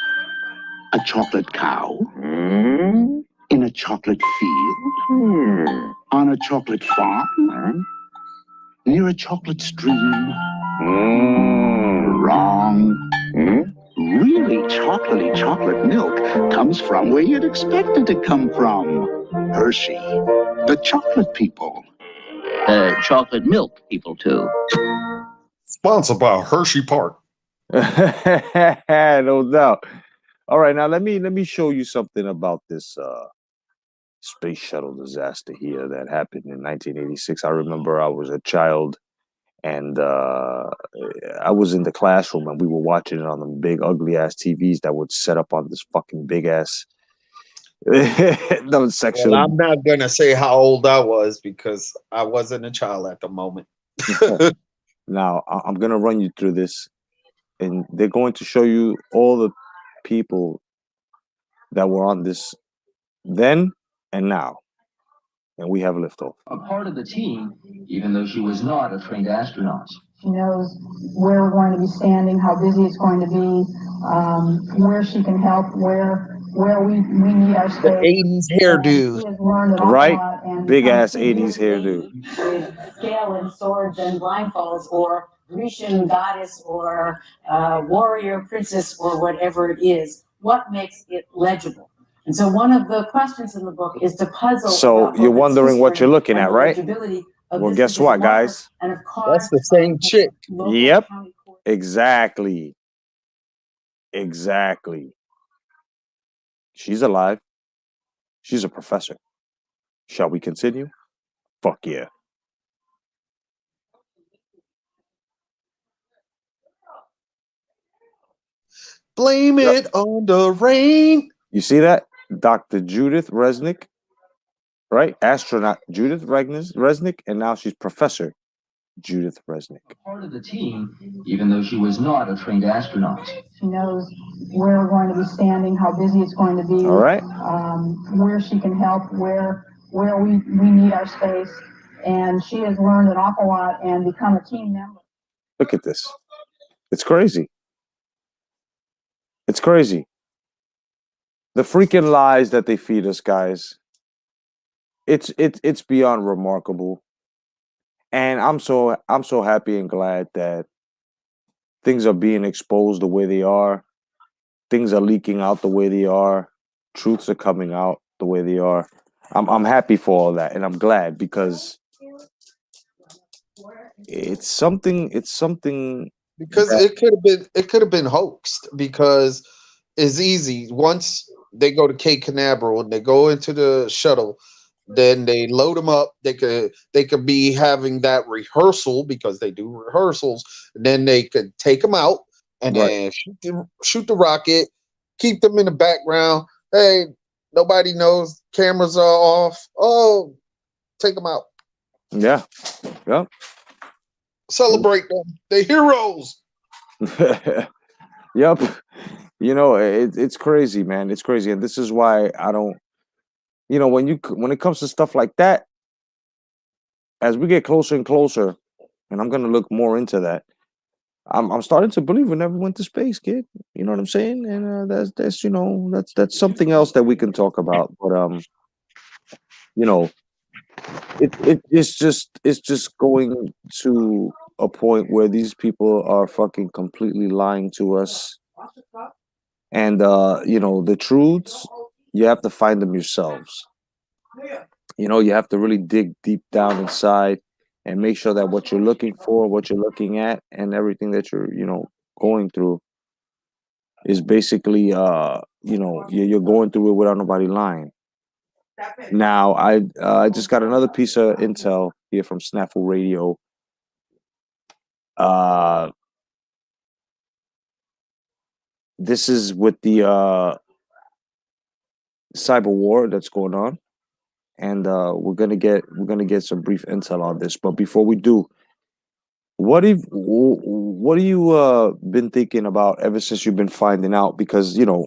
A chocolate cow? In a chocolate field? On a chocolate farm? Near a chocolate stream? Wrong. Really chocolatey chocolate milk comes from where you'd expect it to come from. Hershey, the chocolate people. Chocolate milk people, too. Sponsored by Hershey Park. No doubt. All right, now let me show you something about this space shuttle disaster here that happened in 1986. I remember I was a child, and I was in the classroom and we were watching it on the big ugly ass TVs that would set up on this fucking big ass section. Well, I'm not gonna say how old I was because I wasn't a child at the moment. Now I'm gonna run you through this, and they're going to show you all the people that were on this then and now, and we have liftoff. A part of the team, even though she was not a trained astronaut. She knows where we're going to be standing, how busy it's going to be, where she can help, where we need our space. The 80s hairdo. Right? Big ass 80s hairdo. With scale and swords and blindfolds, or Grecian goddess, or warrior princess, or whatever it is. What makes it legible? And so one of the questions in the book is to puzzle. So you're wondering what you're looking at, right? Well, guess what, guys? And of course, that's the same chick. Yep. Exactly. She's alive. She's a professor. Shall we continue? Fuck yeah. Blame it on the rain. You see that? Dr. Judith Resnick, right? Astronaut Judith Resnick, and now she's Professor Judith Resnick. Part of the team, even though she was not a trained astronaut. She knows where we're going to be standing, how busy it's going to be. All right. Where she can help, where we need our space. And she has learned an awful lot and become a team member. Look at this. It's crazy. It's crazy. The freaking lies that they feed us, guys. It's beyond remarkable. And I'm so happy and glad that things are being exposed the way they are. Things are leaking out the way they are. Truths are coming out the way they are. I'm happy for all that, and I'm glad because it's something because it could have been hoaxed because it's easy. Once they go to Cape Canaveral and they go into the shuttle, then they load them up. They could be having that rehearsal because they do rehearsals. And then they could take them out and then shoot the rocket, keep them in the background. Hey, nobody knows. Cameras are off. Oh, take them out. Yeah. Celebrate them. They're heroes. Yep. You know, it's crazy, man. It's crazy. And this is why I don't, you know, when it comes to stuff like that, as we get closer and closer, and I'm gonna look more into that, I'm starting to believe we never went to space, kid. You know what I'm saying? And that's you know, that's something else that we can talk about. But you know, it's just going to a point where these people are fucking completely lying to us. And you know, the truths, you have to find them yourselves. You know, you have to really dig deep down inside and make sure that what you're looking for, what you're looking at, and everything that you're, you know, going through is basically you know, you're going through it without nobody lying. Now, I just got another piece of intel here from Snafu Radio. This is with the cyber war that's going on, and we're gonna get some brief intel on this. But before we do, what have you been thinking about ever since you've been finding out? Because, you know,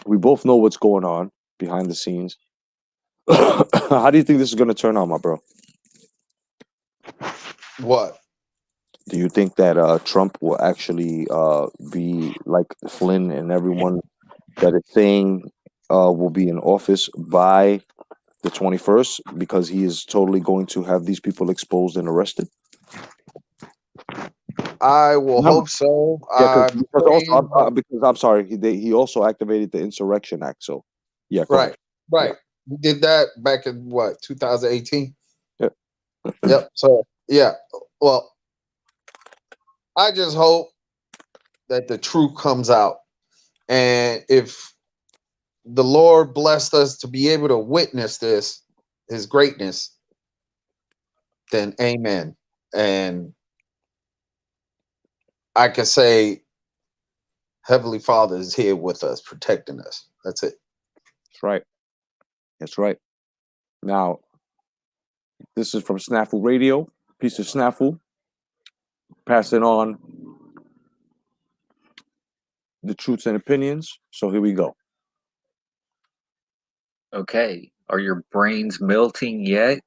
we both know what's going on behind the scenes. How do you think this is gonna turn out, my bro? What? Do you think that Trump will actually be like Flynn and everyone that is saying will be in office by the 21st, because he is totally going to have these people exposed and arrested? I will hope so. Yeah, because I'm sorry, he also activated the Insurrection Act. So, yeah, right. We did that back in what, 2018? Yeah. Yep. So yeah, well, I just hope that the truth comes out, and if the Lord blessed us to be able to witness this, His greatness, then amen. And I can say Heavenly Father is here with us, protecting us. That's it. That's right. That's right. Now, this is from Snafu Radio. Piece of Snafu. Passing on the truths and opinions. So here we go. Okay, are your brains melting yet?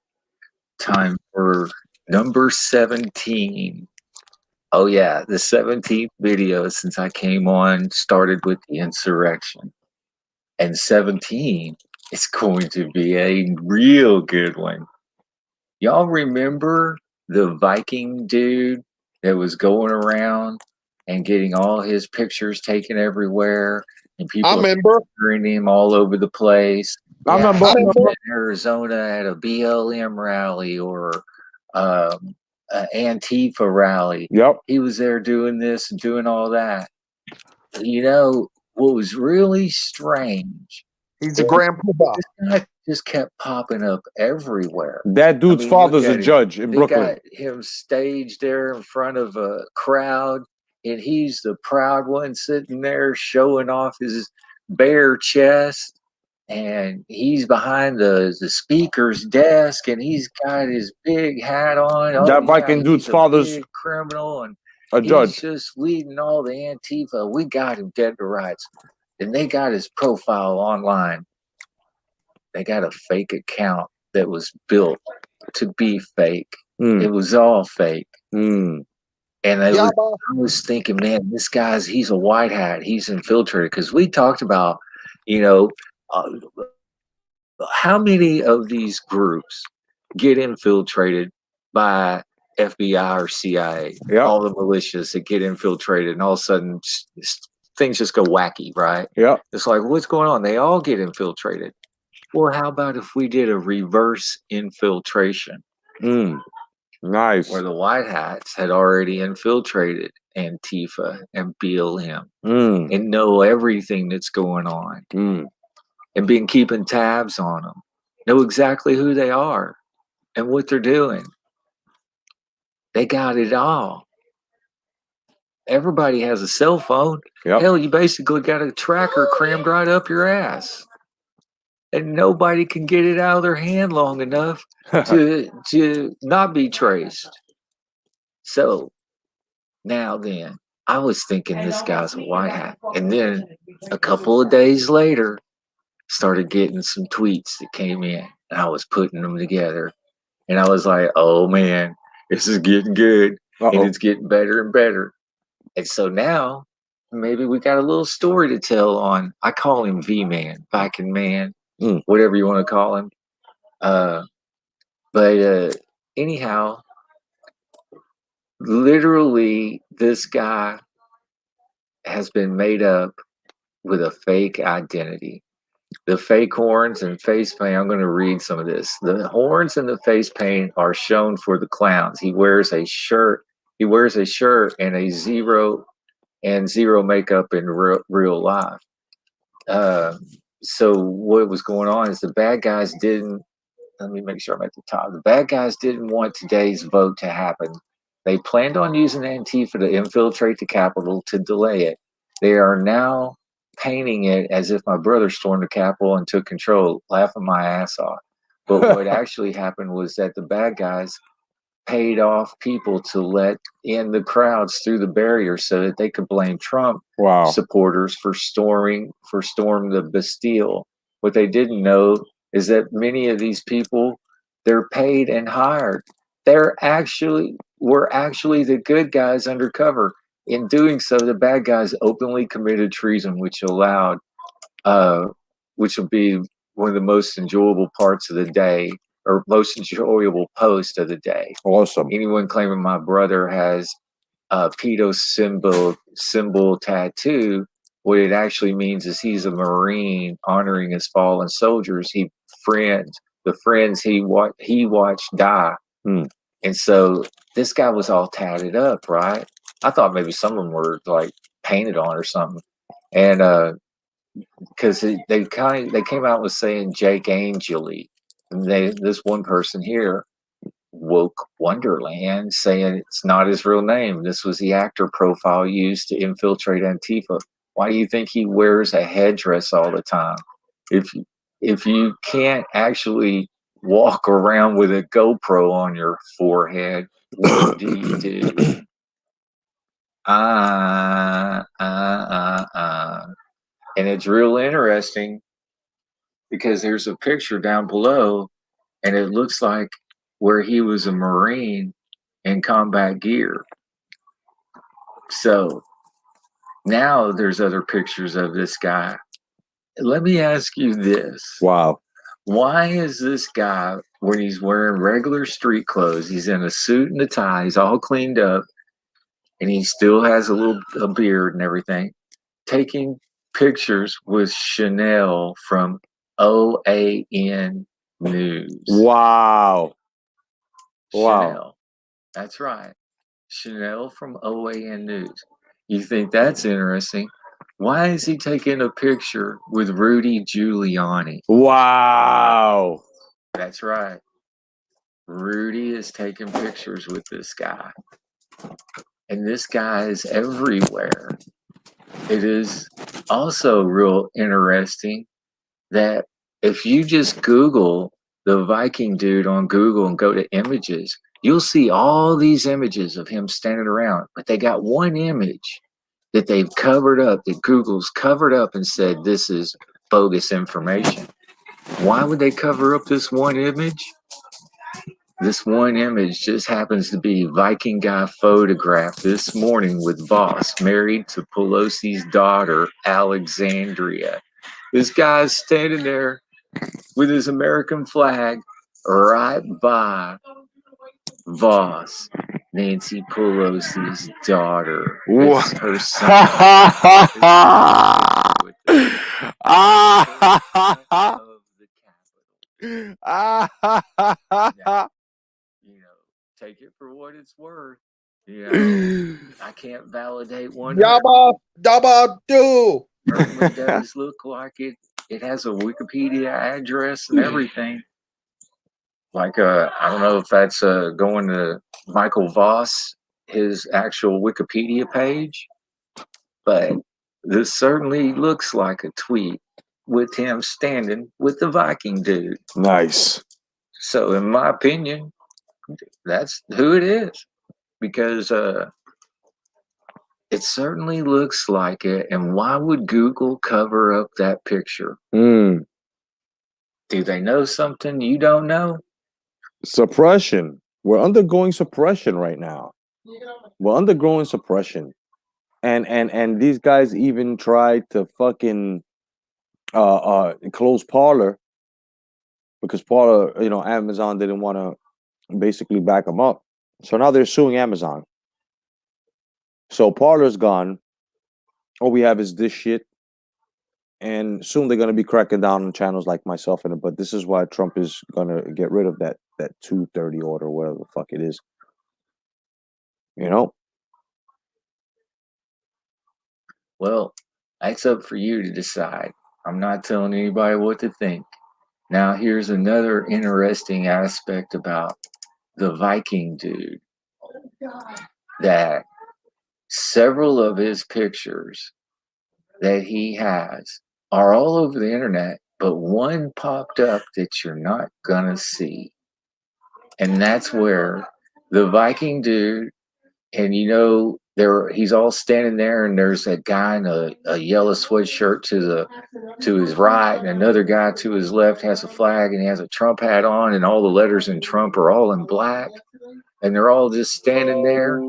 Time for number 17. Oh yeah, the 17th video since I came on started with the insurrection. And 17 is going to be a real good one. Y'all remember the Viking dude that was going around and getting all his pictures taken everywhere? And people hearing him all over the place. I remember. In Arizona at a BLM rally or an Antifa rally. Yep. He was there doing this and doing all that. You know, what was really strange. He's a grand poobah. This guy just kept popping up everywhere. That dude's father's a judge in Brooklyn. They got him staged there in front of a crowd, and he's the proud one sitting there showing off his bare chest. And he's behind the speaker's desk, and he's got his big hat on. Oh, that Viking dude's he's a father's big criminal, and a judge. He's just leading all the Antifa. We got him dead to rights. And they got his profile online. They got a fake account that was built to be fake. It was all fake. And I was thinking, man, this he's a white hat. He's infiltrated. Because we talked about, you know, how many of these groups get infiltrated by FBI or CIA? All the militias that get infiltrated, and all of a sudden things just go wacky, right? Yeah. It's like, what's going on? They all get infiltrated. Well, how about if we did a reverse infiltration? Nice. Where the white hats had already infiltrated Antifa and BLM and know everything that's going on and been keeping tabs on them, know exactly who they are and what they're doing. They got it all. Everybody has a cell phone. Hell, you basically got a tracker crammed right up your ass. And nobody can get it out of their hand long enough to not be traced. So now then, I was thinking this guy's a white hat. And then a couple of days later, started getting some tweets that came in. And I was putting them together. And I was like, oh man, this is getting good. And it's getting better and better. And so now, maybe we got a little story to tell on, I call him V-Man, Viking Man, whatever you want to call him. But anyhow, literally, this guy has been made up with a fake identity. The fake horns and face paint, I'm going to read some of this. The horns and the face paint are shown for the clowns. He wears a shirt. He wears a shirt and a zero makeup in real life. So what was going on is the bad guys didn't, let me make sure I'm at the top. The bad guys didn't want today's vote to happen. They planned on using Antifa to infiltrate the Capitol to delay it. They are now painting it as if my brother stormed the Capitol and took control, laughing my ass off. But what actually happened was that the bad guys paid off people to let in the crowds through the barrier so that they could blame Trump supporters for storming the Bastille. What they didn't know is that many of these people, they're paid and hired. Were actually the good guys undercover. In doing so, the bad guys openly committed treason, which will be one of the most enjoyable parts of the day, or most enjoyable post of the day. Awesome. Anyone claiming my brother has a pedo symbol tattoo, what it actually means is he's a Marine honoring his fallen soldiers. The friends he watched die. And so this guy was all tatted up, right? I thought maybe some of them were like painted on or something. And because they came out with saying Jake Angeli. And this one person here woke Wonderland, saying it's not his real name. This was the actor profile used to infiltrate Antifa. Why do you think he wears a headdress all the time? If you can't actually walk around with a GoPro on your forehead, what do you do? And it's real interesting because there's a picture down below, and it looks like where he was a Marine in combat gear. So now there's other pictures of this guy. Let me ask you this. Wow. Why is this guy, when he's wearing regular street clothes, he's in a suit and a tie, he's all cleaned up, and he still has a beard and everything, taking pictures with Chanel from OAN News? Wow. Wow. Chanel. That's right. Chanel from OAN News. You think that's interesting? Why is he taking a picture with Rudy Giuliani? Wow. That's right. Rudy is taking pictures with this guy. And this guy is everywhere. It is also real interesting that if you just Google the Viking dude on Google and go to images, you'll see all these images of him standing around. But they got one image that they've covered up, that Google's covered up and said this is bogus information. Why would they cover up this one image? This one image just happens to be Viking guy photographed this morning with Voss, married to Pelosi's daughter, Alexandria. This guy's standing there with his American flag right by Voss, Nancy Pelosi's daughter. It's her son. Take it for what it's worth. I can't validate one. Dabba do. Certainly does look like it. It has a Wikipedia address and everything. Like I don't know if that's going to Michael Voss, his actual Wikipedia page, but this certainly looks like a tweet with him standing with the Viking dude. Nice. So in my opinion, that's who it is, because it certainly looks like it. And why would Google cover up that picture? Do they know something you don't know? Suppression. We're undergoing suppression right now. We're undergoing suppression. And these guys even tried to fucking close Parler because Parler, Amazon didn't want to basically back them up. So now they're suing Amazon. So Parler's gone. All we have is this shit. And soon they're going to be cracking down on channels like myself. But this is why Trump is going to get rid of that 230 order, whatever the fuck it is. Well, that's up for you to decide. I'm not telling anybody what to think. Now, here's another interesting aspect about the Viking dude. That several of his pictures that he has are all over the internet, but one popped up that you're not gonna see. And that's where the Viking dude, and he's all standing there, and there's a guy in a yellow sweatshirt to his right, and another guy to his left has a flag, and he has a Trump hat on, and all the letters in Trump are all in black, and they're all just standing there.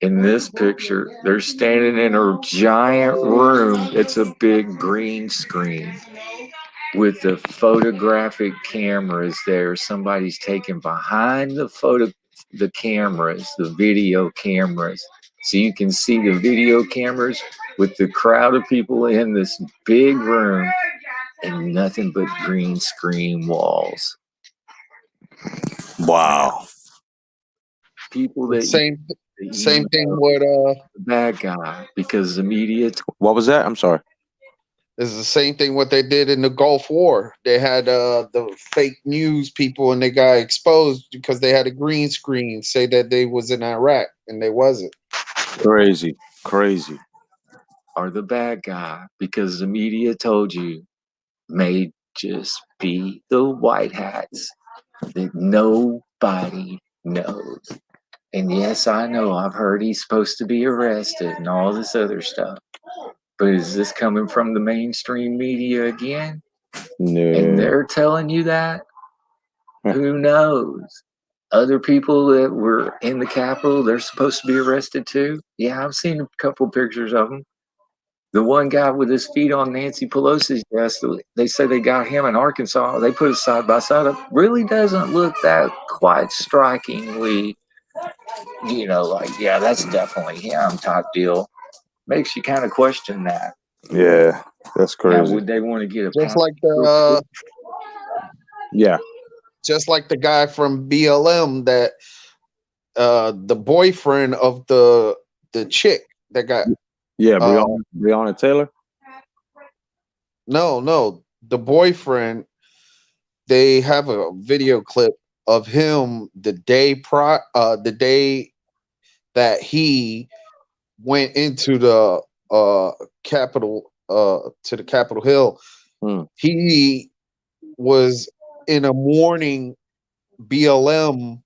In this picture, they're standing in a giant room. It's a big green screen with the photographic cameras there. Somebody's taking behind the cameras, the video cameras. So you can see the video cameras with the crowd of people in this big room and nothing but green screen walls. Wow. People that Same thing with the bad guy, because the media. What was that? I'm sorry. It's the same thing what they did in the Gulf War. They had the fake news people, and they got exposed because they had a green screen say that they was in Iraq, and they wasn't. Crazy, crazy. Are the bad guy because the media told you may just be the white hats that nobody knows. And yes, I know I've heard he's supposed to be arrested and all this other stuff. But is this coming from the mainstream media again? No. And they're telling you that? Who knows? Other people that were in the Capitol, they're supposed to be arrested too. Yeah, I've seen a couple pictures of them. The one guy with his feet on Nancy Pelosi's desk, they say they got him in Arkansas. They put it side by side. It really doesn't look that quite strikingly, like, yeah, that's definitely him type deal. Makes you kind of question that. Yeah, that's crazy. Now, would they want to get a Just like the yeah, just like the guy from BLM that the boyfriend of the chick that got Breonna Taylor. No, the boyfriend. They have a video clip of him the day that he went into the Capitol to the Capitol Hill. He was in a morning BLM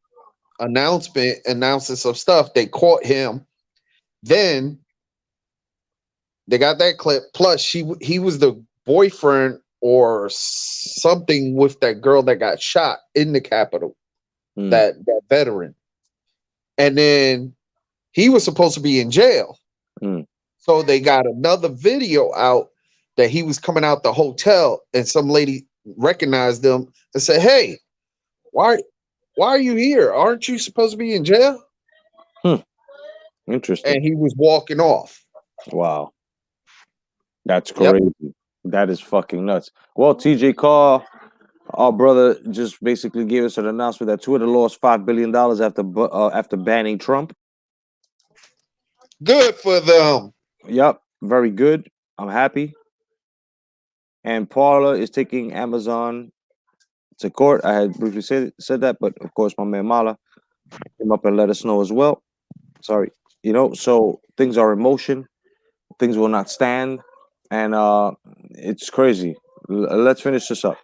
announcement announcing some stuff. They caught him. Then they got that clip. Plus, he was the boyfriend or something with that girl that got shot in the Capitol. That veteran. And then he was supposed to be in jail. So they got another video out that he was coming out the hotel, and some lady recognized him and said, "Hey, why are you here? Aren't you supposed to be in jail?" Interesting. And he was walking off. Wow. That's crazy. That is fucking nuts. Well, TJ Carr, our brother, just basically gave us an announcement that Twitter lost $5 billion after banning Trump. Good for them. Yep, very good. I'm happy. And Parler is taking Amazon to court. I had briefly said that, but of course, my man Mala came up and let us know as well. Sorry, so things are in motion. Things will not stand, and it's crazy. Let's finish this up.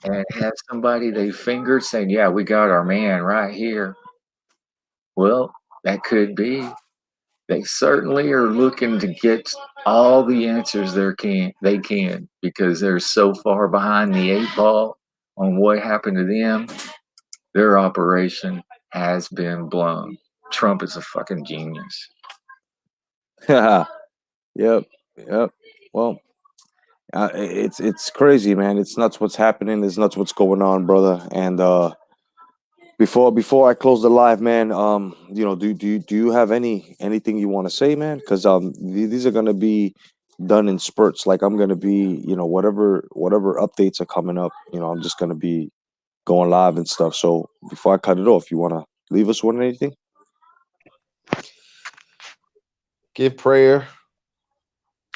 And have somebody they fingered saying, "Yeah, we got our man right here." Well, that could be. They certainly are looking to get all the answers they can because they're so far behind the 8 ball on what happened to them. Their operation has been blown. Trump is a fucking genius. Yep. Well, it's crazy, man. It's nuts what's happening. It's nuts what's going on, brother. And before I close the live, man, do you have anything you want to say, man? Because these are gonna be done in spurts. Like I'm gonna be, whatever updates are coming up, I'm just gonna be going live and stuff. So before I cut it off, you want to leave us with anything? Give prayer.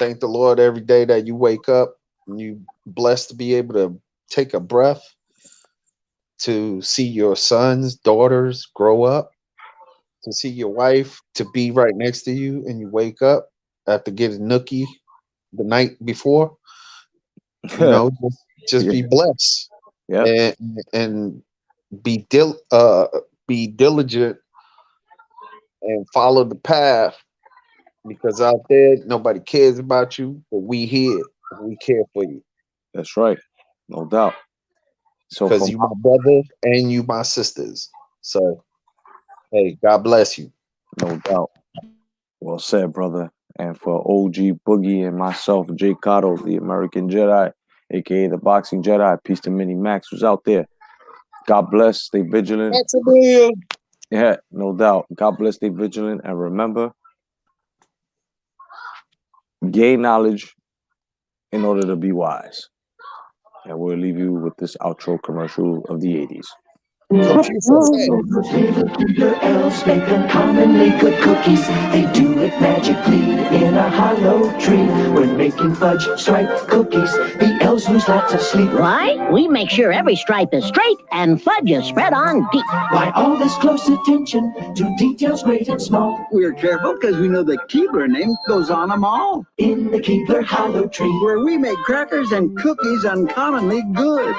Thank the Lord every day that you wake up and you blessed to be able to take a breath, to see your sons, daughters grow up, to see your wife, to be right next to you, and you wake up after getting nookie the night before. Just be blessed. Yeah. And be diligent and follow the path, because out there nobody cares about you, but we here and we care for you. That's right, no doubt. So because you my brother and you my sisters. So hey, God bless you. No doubt. Well said, brother. And for OG Boogie and myself, Jay Cotto, the American Jedi, aka the Boxing Jedi, peace to Mini Max, who's out there. God bless, stay vigilant. That's a deal. Yeah, no doubt. God bless, stay vigilant, and remember, gain knowledge in order to be wise. And we'll leave you with this outro commercial of the 80s. So she said, Little Keebler elves make uncommonly good cookies. They do it magically in a hollow tree. When making fudge stripe cookies, the elves lose lots of sleep. Why? We make sure every stripe is straight and fudge is spread on deep. Why all this close attention to details great and small? We're careful because we know the Keebler name goes on them all. In the Keebler hollow tree, where we make crackers and cookies uncommonly good.